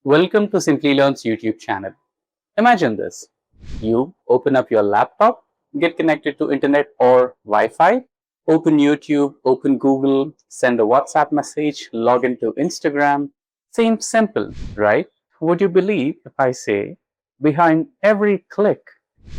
Welcome to Simplilearn's YouTube channel. Imagine this. You open up your laptop, get connected to internet or Wi-Fi, open YouTube, open Google, send a WhatsApp message, log into Instagram. Seems simple, right? Would you believe if I say behind every click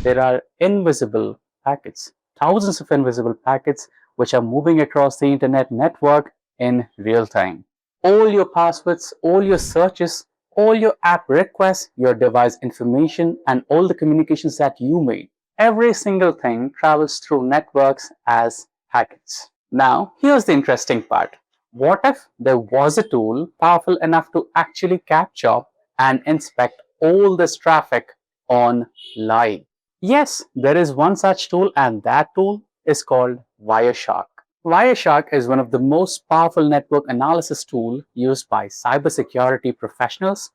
there are invisible packets, thousands of invisible packets which are moving across the internet network in real time. All your passwords, all your searches, all your app requests, your device information, and all the communications that you made. Every single thing travels through networks as packets. Now, here's the interesting part. What if there was a tool powerful enough to actually capture and inspect all this traffic on live? Yes, there is one such tool, and that tool is called Wireshark. Wireshark is one of the most powerful network analysis tools used by cybersecurity professionals,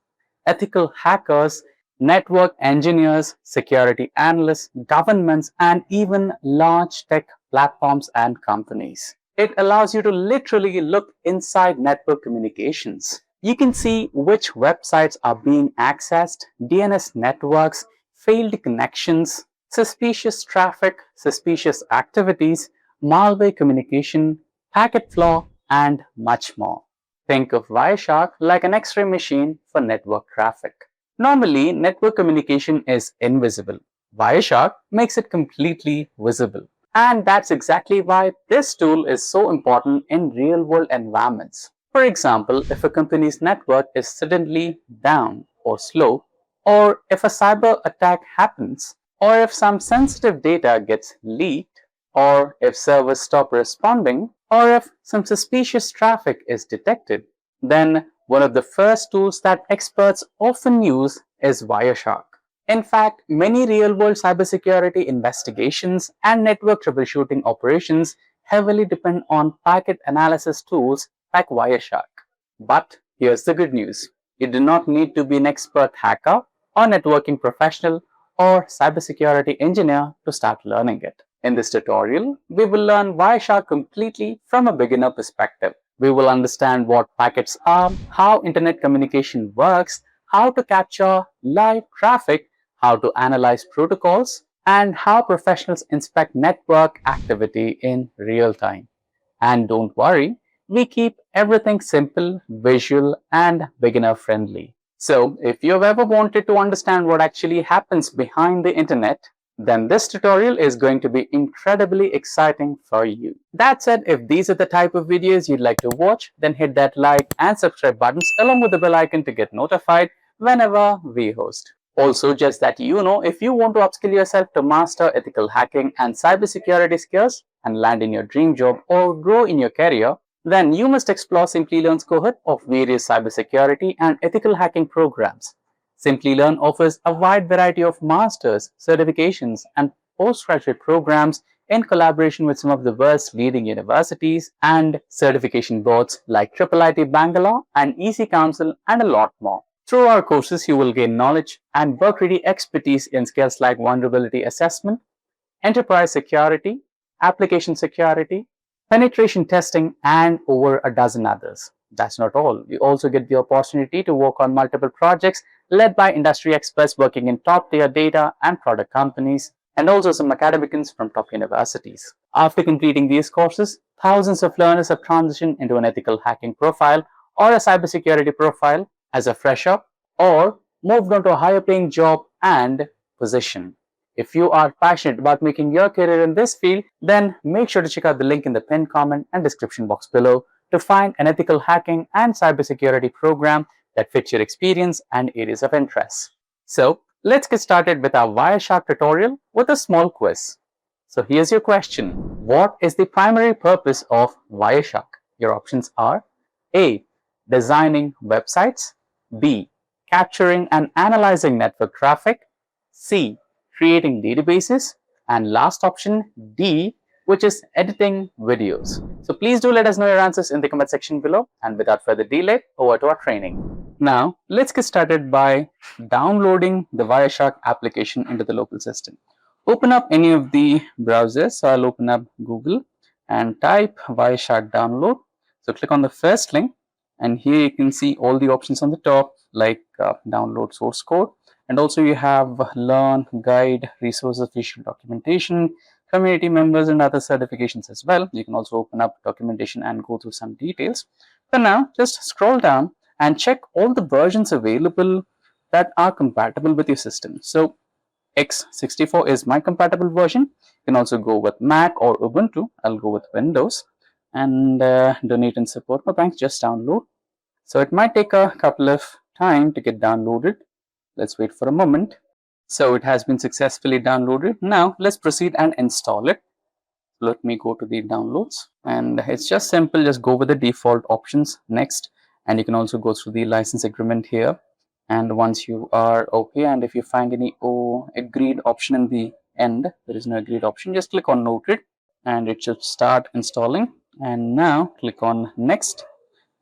ethical hackers, network engineers, security analysts, governments, and even large tech platforms and companies. It allows you to literally look inside network communications. You can see which websites are being accessed, DNS networks, failed connections, suspicious traffic, suspicious activities, malware communication, packet flow, and much more. Think of Wireshark like an X-ray machine for network traffic. Normally, network communication is invisible. Wireshark makes it completely visible. And that's exactly why this tool is so important in real-world environments. For example, if a company's network is suddenly down or slow, or if a cyber attack happens, or if some sensitive data gets leaked, or if servers stop responding, or if some suspicious traffic is detected, then one of the first tools that experts often use is Wireshark. In fact, many real-world cybersecurity investigations and network troubleshooting operations heavily depend on packet analysis tools like Wireshark. But here's the good news. You do not need to be an expert hacker or networking professional or cybersecurity engineer to start learning it. In this tutorial, we will learn Wireshark completely from a beginner perspective. We will understand what packets are, how internet communication works, how to capture live traffic, how to analyze protocols, and how professionals inspect network activity in real time. And don't worry, we keep everything simple, visual, and beginner friendly. So, if you've ever wanted to understand what actually happens behind the internet, then this tutorial is going to be incredibly exciting for you. That said, if these are the type of videos you'd like to watch, then hit that like and subscribe buttons along with the bell icon to get notified whenever we host. Also, just that you know, if you want to upskill yourself to master ethical hacking and cybersecurity skills and land in your dream job or grow in your career, then you must explore Simplilearn's cohort of various cybersecurity and ethical hacking programs. Simplilearn offers a wide variety of masters, certifications, and postgraduate programs in collaboration with some of the world's leading universities and certification boards like IIIT Bangalore and EC Council, and a lot more. Through our courses, you will gain knowledge and work-ready expertise in skills like vulnerability assessment, enterprise security, application security, penetration testing, and over a dozen others. That's not all. You also get the opportunity to work on multiple projects led by industry experts working in top-tier data and product companies, and also some academicians from top universities. After completing these courses, thousands of learners have transitioned into an ethical hacking profile or a cybersecurity profile as a fresher, or moved on to a higher paying job and position. If you are passionate about making your career in this field, then make sure to check out the link in the pinned comment and description box below to find an ethical hacking and cybersecurity program that fits your experience and areas of interest. So let's get started with our Wireshark tutorial with a small quiz. So here's your question. What is the primary purpose of Wireshark? Your options are A. Designing websites, B. Capturing and analyzing network traffic, C. Creating databases, and last option D, which is editing videos. So please do let us know your answers in the comment section below, and without further delay, over to our training. Now let's get started by downloading the Wireshark application into the local system. Open up any of the browsers. So I'll open up Google and type Wireshark download. So click on the first link, and here you can see all the options on the top. like download source code, and also you have learn, guide, resources, official documentation, community members, and other certifications as well. You can also open up documentation and go through some details. For now, just scroll down and check all the versions available that are compatible with your system. So x64 is my compatible version. You can also go with Mac or Ubuntu. I'll go with Windows. And donate and support my banks, just download. So it might take a couple of time to get downloaded. Let's wait for a moment. So it has been successfully downloaded. Now let's proceed and install it. Let me go to the downloads, and it's just simple. Just go with the default options next, and you can also go through the license agreement here. And once you are okay, and if you find any agreed option in the end, there is no agreed option, just click on noted and it should start installing. And now click on next,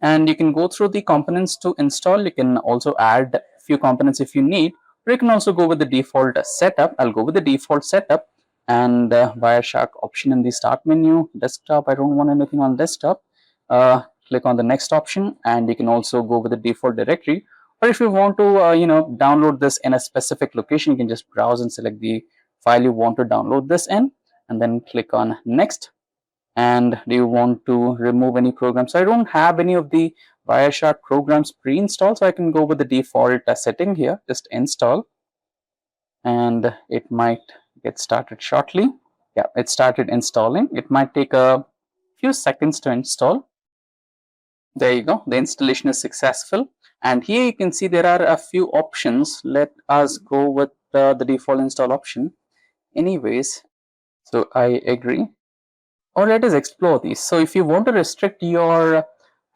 and you can go through the components to install. You can also add a few components if you need, or you can also go with the default setup. I'll go with the default setup, and Wireshark option in the start menu. Desktop, I don't want anything on desktop. Click on the next option, and you can also go with the default directory, or if you want to download this in a specific location, you can just browse and select the file you want to download this in, and then click on next. And do you want to remove any programs? So I don't have any of the Wireshark programs pre-installed, so I can go with the default setting here, just install, and it might get started shortly. Yeah, it started installing. It might take a few seconds to install. There you go, the installation is successful, and here you can see there are a few options. Let us go with the default install option anyways. So I agree. Or let us explore these. So if you want to restrict your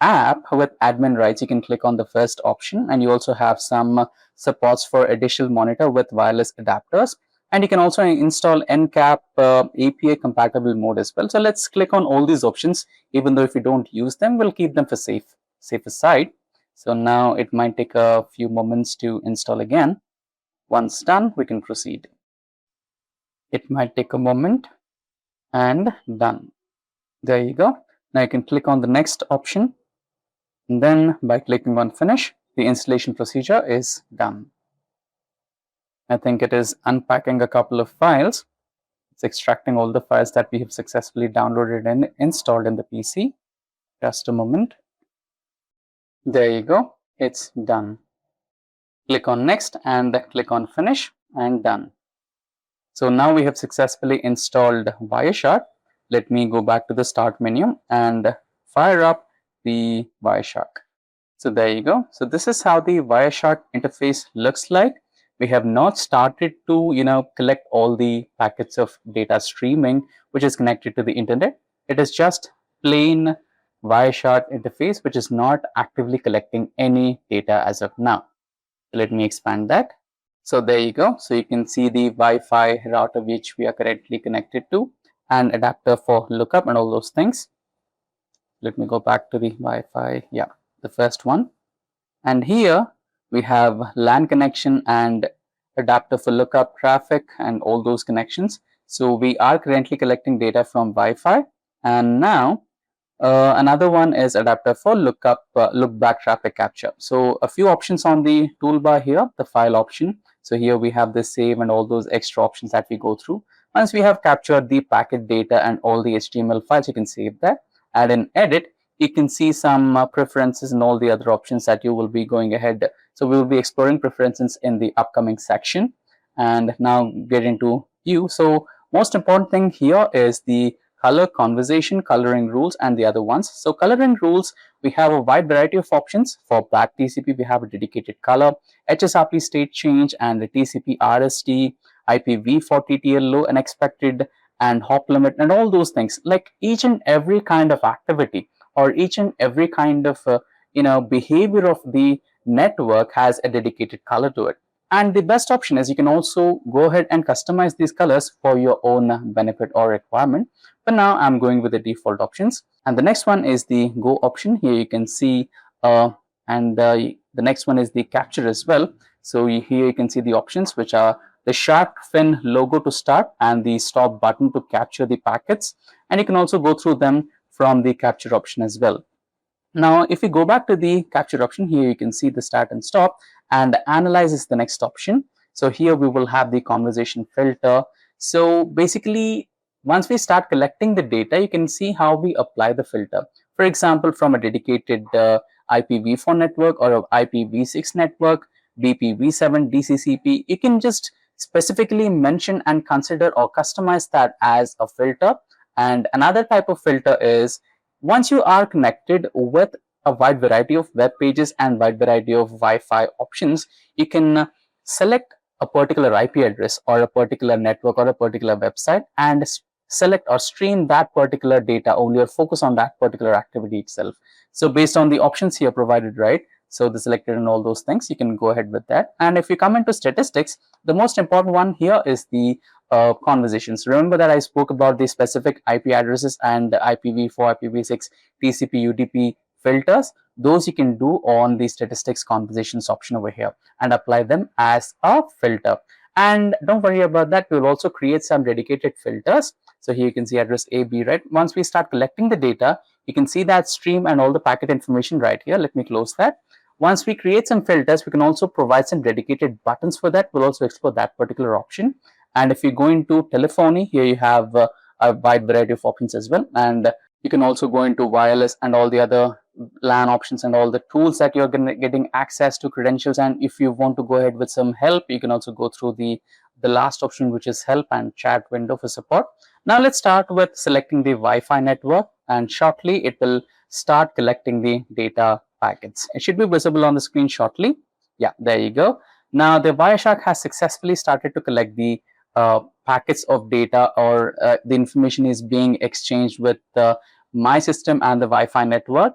app with admin rights, you can click on the first option, and you also have some supports for additional monitor with wireless adapters, and you can also install NCAP API compatible mode as well. So let's click on all these options. Even though if you don't use them, we'll keep them for safer side. So now it might take a few moments to install again. Once done, we can proceed. It might take a moment, and done. There you go. Now you can click on the next option, and then by clicking on finish, the installation procedure is done. I think it is unpacking a couple of files. It's extracting all the files that we have successfully downloaded and installed in the PC. Just a moment. There you go. It's done. Click on next and click on finish, and done. So now we have successfully installed Wireshark. Let me go back to the start menu and fire up the Wireshark. So there you go. So this is how the Wireshark interface looks like. We have not started to collect all the packets of data streaming which is connected to the internet. It is just plain Wireshark interface which is not actively collecting any data as of now. Let me expand that. So there you go. So you can see the Wi-Fi router which we are currently connected to, and adapter for lookup and all those things. Let me go back to the Wi-Fi. Yeah, the first one. And here we have LAN connection and adapter for lookup, traffic, and all those connections. So we are currently collecting data from Wi-Fi, and now another one is adapter for lookback traffic capture. So a few options on the toolbar here, the file option. So here we have the save and all those extra options that we go through. Once we have captured the packet data and all the HTML files, you can save that. Add and edit. You can see some preferences and all the other options that you will be going ahead. So we will be exploring preferences in the upcoming section. And now get into view. So most important thing here is the color conversation, coloring rules, and the other ones. So coloring rules, we have a wide variety of options. For black TCP, we have a dedicated color, HSRP state change, and the TCP RST, IPv4 TTL low and expected, and hop limit, and all those things. Like each and every kind of activity or each and every kind of behavior of the network has a dedicated color to it. And the best option is you can also go ahead and customize these colors for your own benefit or requirement. But now I'm going with the default options. And the next one is the go option. Here you can see, the next one is the capture as well. So here you can see the options, which are the shark fin logo to start and the stop button to capture the packets. And you can also go through them from the capture option as well. Now, if we go back to the capture option, here you can see the start and stop, and analyze is the next option. So here we will have the conversation filter. So basically, once we start collecting the data, you can see how we apply the filter. For example, from a dedicated IPv4 network or a IPv6 network, BPv7, DCCP, you can just specifically mention and consider or customize that as a filter. And another type of filter is, once you are connected with a wide variety of web pages and wide variety of Wi-Fi options, you can select a particular IP address or a particular network or a particular website and select or stream that particular data only, or focus on that particular activity itself. So based on the options here provided, right? So the selected and all those things, you can go ahead with that. And if you come into statistics, the most important one here is the conversations. Remember that I spoke about the specific IP addresses and the IPv4, IPv6, TCP, UDP filters. Those you can do on the statistics conversations option over here and apply them as a filter. And don't worry about that, we'll also create some dedicated filters. So here you can see address A, B, right? Once we start collecting the data, you can see that stream and all the packet information right here. Let me close that. Once we create some filters, we can also provide some dedicated buttons for that. We'll also explore that particular option. And if you go into telephony, here you have a wide variety of options as well. And you can also go into wireless and all the other LAN options and all the tools that you're getting access to, credentials. And if you want to go ahead with some help, you can also go through the last option, which is help and chat window for support. Now let's start with selecting the Wi-Fi network, and shortly it will start collecting the data packets. It should be visible on the screen shortly. Yeah, there you go. Now the Wireshark has successfully started to collect the packets of data, or the information is being exchanged with my system and the Wi-Fi network.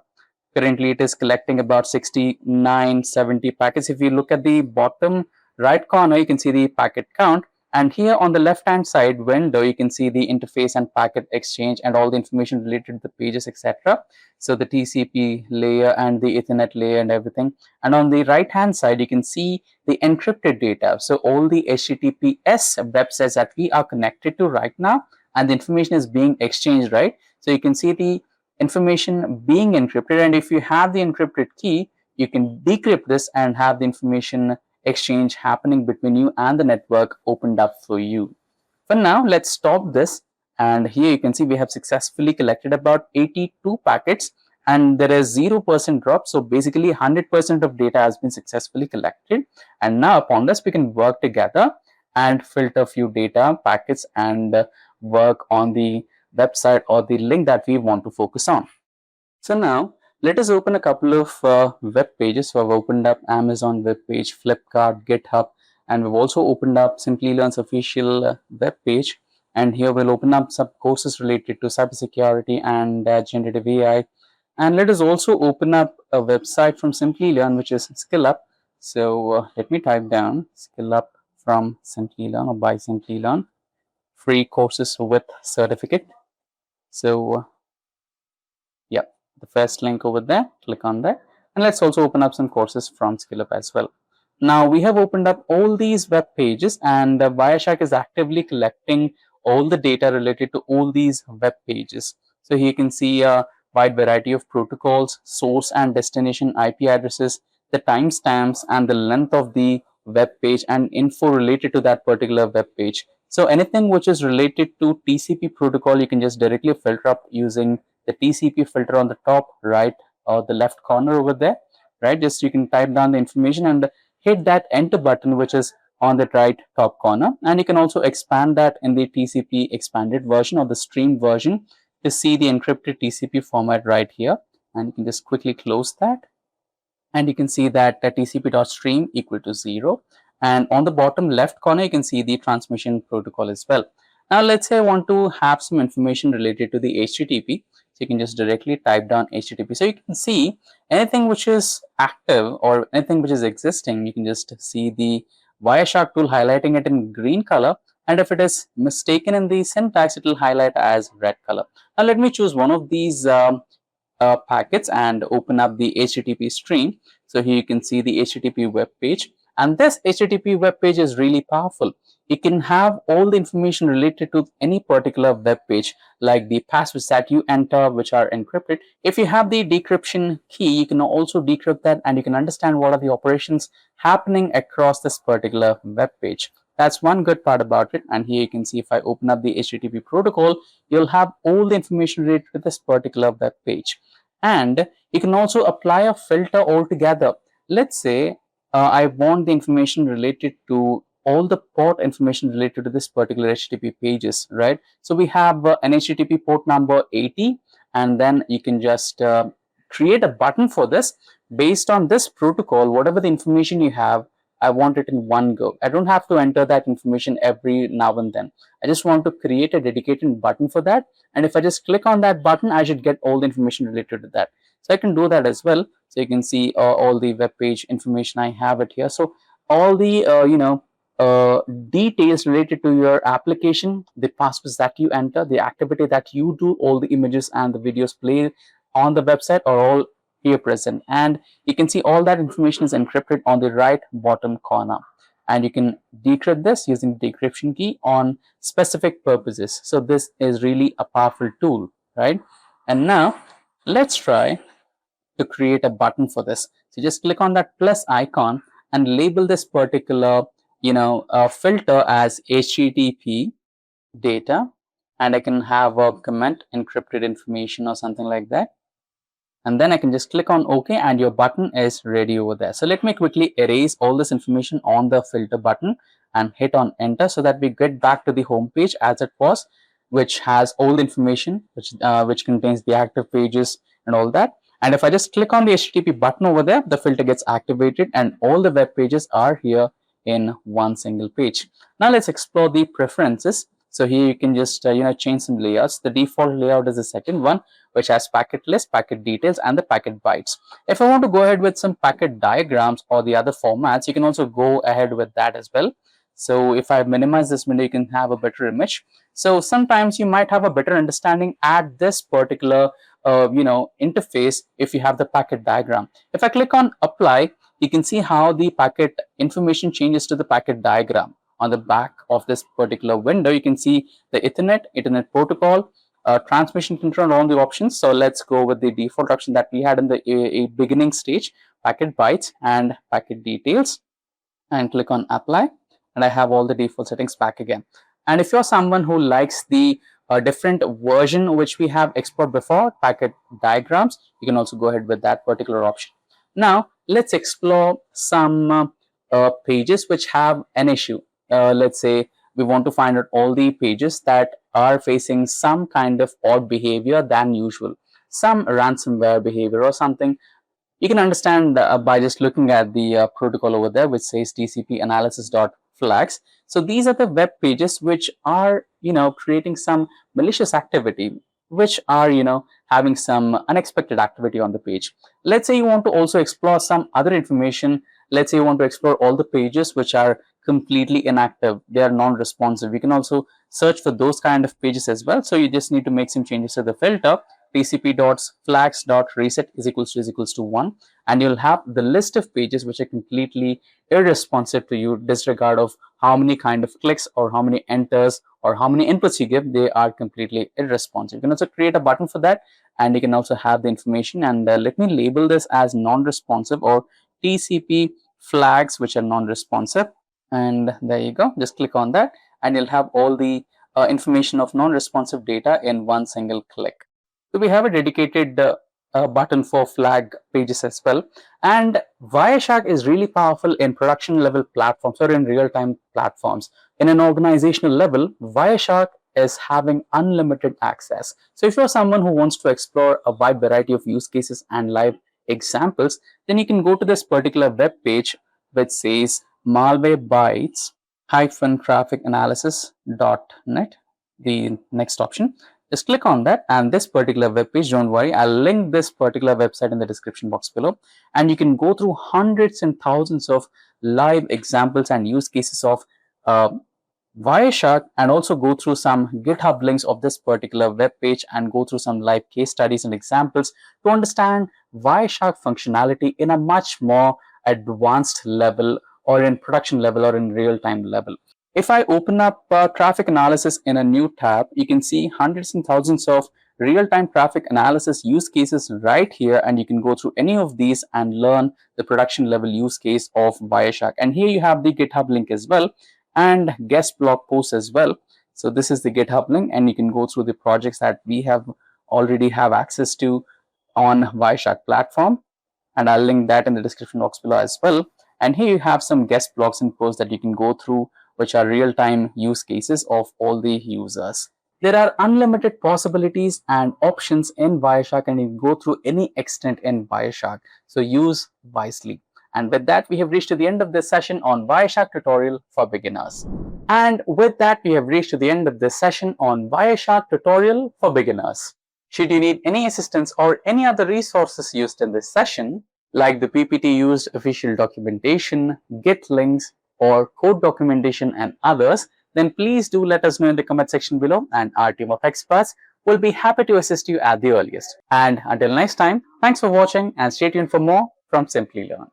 Currently, it is collecting about 69, 70 packets. If you look at the bottom right corner, you can see the packet count. And here on the left-hand side window, you can see the interface and packet exchange and all the information related to the pages, etc. So the TCP layer and the Ethernet layer and everything. And on the right-hand side, you can see the encrypted data. So all the HTTPS websites that we are connected to right now, and the information is being exchanged, right? So you can see the information being encrypted, and if you have the encrypted key, you can decrypt this and have the information exchange happening between you and the network opened up for you. For now, let's stop this, and here you can see we have successfully collected about 82 packets and there is 0% drop. So basically 100% of data has been successfully collected, and now upon this we can work together and filter a few data packets and work on the website or the link that we want to focus on. So now let us open a couple of web pages. So I've opened up Amazon web page, Flipkart, GitHub, and we've also opened up Simplilearn's official web page. And here we'll open up some courses related to cybersecurity and generative AI. And let us also open up a website from Simplilearn, which is SkillUp. So let me type down SkillUp from Simplilearn or by Simplilearn, free courses with certificate. So yeah, the first link over there, click on that, and let's also open up some courses from SkillUp as well. Now we have opened up all these web pages, and Wireshark is actively collecting all the data related to all these web pages. So here you can see a wide variety of protocols, source and destination IP addresses, the timestamps and the length of the web page, and info related to that particular web page. So anything which is related to TCP protocol, you can just directly filter up using the TCP filter on the top right or the left corner over there, right? Just you can type down the information and hit that enter button, which is on the right top corner. And you can also expand that in the TCP expanded version or the stream version to see the encrypted TCP format right here. And you can just quickly close that. And you can see that the TCP.stream equal to 0. And on the bottom left corner, you can see the transmission protocol as well. Now, let's say I want to have some information related to the HTTP. So you can just directly type down HTTP. So you can see anything which is active or anything which is existing, you can just see the Wireshark tool highlighting it in green color. And if it is mistaken in the syntax, it will highlight as red color. Now, let me choose one of these packets and open up the HTTP stream. So here you can see the HTTP web page. And this HTTP web page is really powerful. You can have all the information related to any particular web page, like the passwords that you enter, which are encrypted. If you have the decryption key, you can also decrypt that, and you can understand what are the operations happening across this particular web page. That's one good part about it. And here you can see, if I open up the HTTP protocol, you'll have all the information related to this particular web page. And you can also apply a filter altogether. Let's say I want the information related to all the port information related to this particular HTTP pages, right? So we have an HTTP port number 80, and then you can just create a button for this. Based on this protocol, whatever the information you have, I want it in one go. I don't have to enter that information every now and then. I just want to create a dedicated button for that. And if I just click on that button, I should get all the information related to that. So I can do that as well. So you can see all the web page information I have it here. So all the details related to your application, the passwords that you enter, the activity that you do, all the images and the videos played on the website are all here present. And you can see all that information is encrypted on the right bottom corner. And you can decrypt this using the decryption key on specific purposes. So this is really a powerful tool, right? And now let's try to create a button for this. So just click on that plus icon and label this particular filter as HTTP data, and I can have a comment encrypted information or something like that. And then I can just click on OK, and your button is ready over there. So let me quickly erase all this information on the filter button and hit on enter, so that we get back to the home page as it was, which has all the information, which contains the active pages and all that. And if I just click on the HTTP button over there, the filter gets activated and all the web pages are here in one single page. Now let's explore the preferences. So here you can just change some layouts. The default layout is the second one, which has packet list, packet details, and the packet bytes. If I want to go ahead with some packet diagrams or the other formats, you can also go ahead with that as well. So if I minimize this window, you can have a better image. So sometimes you might have a better understanding at this particular interface if you have the packet diagram. If I click on apply, you can see how the packet information changes to the packet diagram. On the back of this particular window, you can see the Ethernet protocol, transmission control, all the options. So let's go with the default option that we had in the beginning stage, packet bytes and packet details, and click on apply. And I have all the default settings back again. And if you're someone who likes the different version which we have explored before, packet diagrams, you can also go ahead with that particular option. Now let's explore some pages which have an issue. Let's say we want to find out all the pages that are facing some kind of odd behavior than usual, some ransomware behavior or something. You can understand by just looking at the protocol over there, which says TCP analysis.flags. So these are the web pages which are creating some malicious activity, which are having some unexpected activity on the page. Let's say you want to also explore some other information. Let's say you want to explore all the pages which are completely inactive, they are non-responsive. You can also search for those kind of pages as well. So you just need to make some changes to the filter. tcp.flags.reset is equals to 1, and you'll have the list of pages which are completely irresponsive to you, disregard of how many kind of clicks or how many enters or how many inputs you give. They are completely irresponsive. You can also create a button for that, and you can also have the information. And let me label this as non-responsive or TCP flags which are non-responsive. And there you go, just click on that and you'll have all the information of non-responsive data in one single click. So we have a dedicated button for flag pages as well. And Wireshark is really powerful in production level platforms or in real-time platforms. In an organizational level, Wireshark is having unlimited access. So if you're someone who wants to explore a wide variety of use cases and live examples, then you can go to this particular web page which says malwarebytes-trafficanalysis.net, the next option. Just click on that, and this particular web page, don't worry, I'll link this particular website in the description box below, and you can go through hundreds and thousands of live examples and use cases of Wireshark, and also go through some GitHub links of this particular web page and go through some live case studies and examples to understand Wireshark functionality in a much more advanced level or in production level or in real-time level. If I open up traffic analysis in a new tab, you can see hundreds and thousands of real-time traffic analysis use cases right here, and you can go through any of these and learn the production level use case of Wireshark. And here you have the GitHub link as well and guest blog posts as well. So this is the GitHub link, and you can go through the projects that we have already have access to on Wireshark platform, and I'll link that in the description box below as well. And here you have some guest blogs and posts that you can go through, which are real-time use cases of all the users. There are unlimited possibilities and options in Wireshark, and you can go through any extent in Wireshark. So use wisely. And with that, we have reached to the end of this session on Wireshark Tutorial for Beginners. And with that, we have reached to the end of this session on Wireshark Tutorial for Beginners. Should you need any assistance or any other resources used in this session, like the PPT used, official documentation, Git links, or code documentation and others, then please do let us know in the comment section below, and our team of experts will be happy to assist you at the earliest. And until next time, thanks for watching and stay tuned for more from Simplilearn.